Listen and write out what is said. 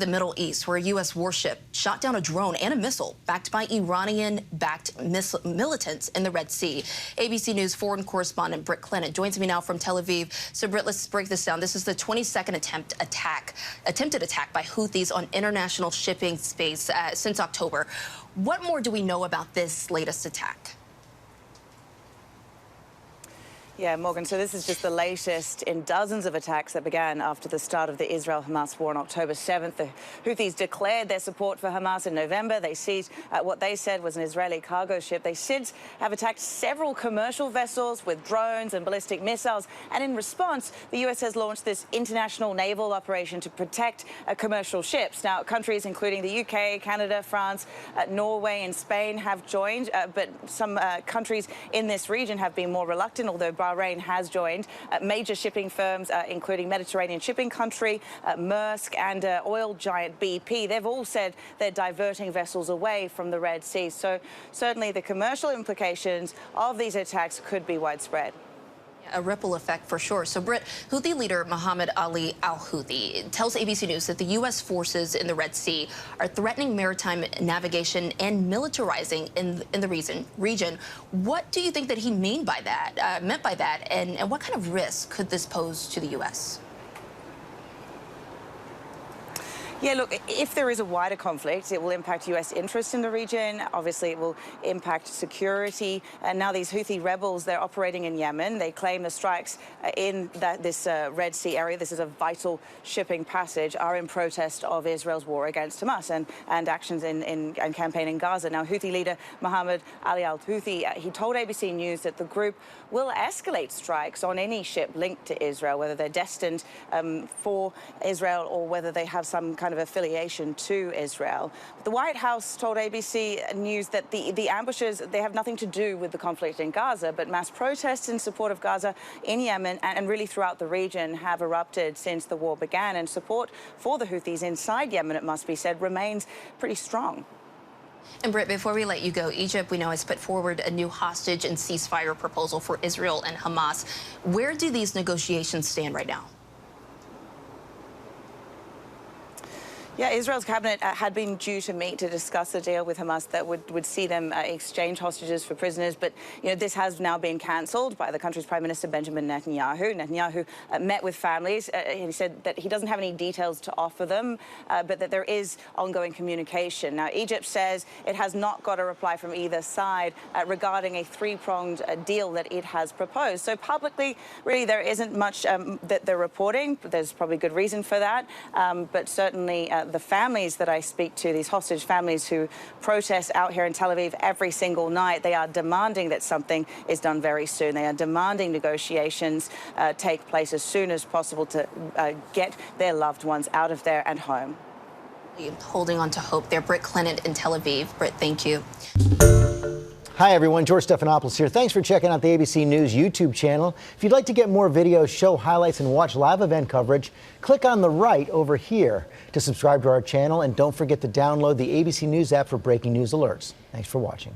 The Middle East, where a U.S. warship shot down a drone and a missile backed by Iranian-backed militants in the Red Sea. ABC News foreign correspondent Britt Clennett joins me now from Tel Aviv. So, Britt, let's break this down. This is the 22nd attempted attack by Houthis on international shipping space since October. What more do we know about this latest attack? Yeah, Morgan, so this is just the latest in dozens of attacks that began after the start of the Israel-Hamas war on October 7th. The Houthis declared their support for Hamas in November. They seized what they said was an Israeli cargo ship. They since have attacked several commercial vessels with drones and ballistic missiles. And in response, the U.S. has launched this international naval operation to protect commercial ships. Now, countries including the UK, Canada, France, Norway and Spain have joined, but some countries in this region have been more reluctant, although Bahrain has joined. Major shipping firms, including Mediterranean shipping country, Maersk and oil giant BP, they've all said they're diverting vessels away from the Red Sea. So certainly the commercial implications of these attacks could be widespread. A ripple effect for sure. So, Britt, Houthi leader Mohammed Ali al-Houthi tells ABC News that the U.S. forces in the Red Sea are threatening maritime navigation and militarizing in the region. What do you think that he meant by that, and what kind of risk could this pose to the U.S.? Yeah, look, if there is a wider conflict, it will impact U.S. interest in the region. Obviously, it will impact security. And now these Houthi rebels, they're operating in Yemen. They claim the strikes in this Red Sea area, this is a vital shipping passage, are in protest of Israel's war against Hamas and actions and campaign in Gaza. Now, Houthi leader Mohammed Ali al-Houthi, he told ABC News that the group will escalate strikes on any ship linked to Israel, whether they're destined for Israel or whether they have some kind of affiliation to Israel. The White House told ABC News that the ambushes, they have nothing to do with the conflict in Gaza, but mass protests in support of Gaza in Yemen and really throughout the region have erupted since the war began, and support for the Houthis inside Yemen, it must be said, remains pretty strong. And Britt, before we let you go, Egypt, we know, has put forward a new hostage and ceasefire proposal for Israel and Hamas. Where do these negotiations stand right now? Yeah, Israel's cabinet had been due to meet to discuss a deal with Hamas that would see them exchange hostages for prisoners. But, you know, this has now been cancelled by the country's Prime Minister, Benjamin Netanyahu. Netanyahu met with families. He said that he doesn't have any details to offer them, but that there is ongoing communication. Now, Egypt says it has not got a reply from either side regarding a three-pronged deal that it has proposed. So publicly, really, there isn't much that they're reporting. There's probably good reason for that. But certainly, the families that I speak to, these hostage families who protest out here in Tel Aviv every single night, they are demanding that something is done very soon. They are demanding negotiations take place as soon as possible to get their loved ones out of there and home. Holding on to hope there. Britt Clennett in Tel Aviv. Britt, thank you. Hi, everyone. George Stephanopoulos here. Thanks for checking out the ABC News YouTube channel. If you'd like to get more videos, show highlights, and watch live event coverage, click on the right over here to subscribe to our channel. And don't forget to download the ABC News app for breaking news alerts. Thanks for watching.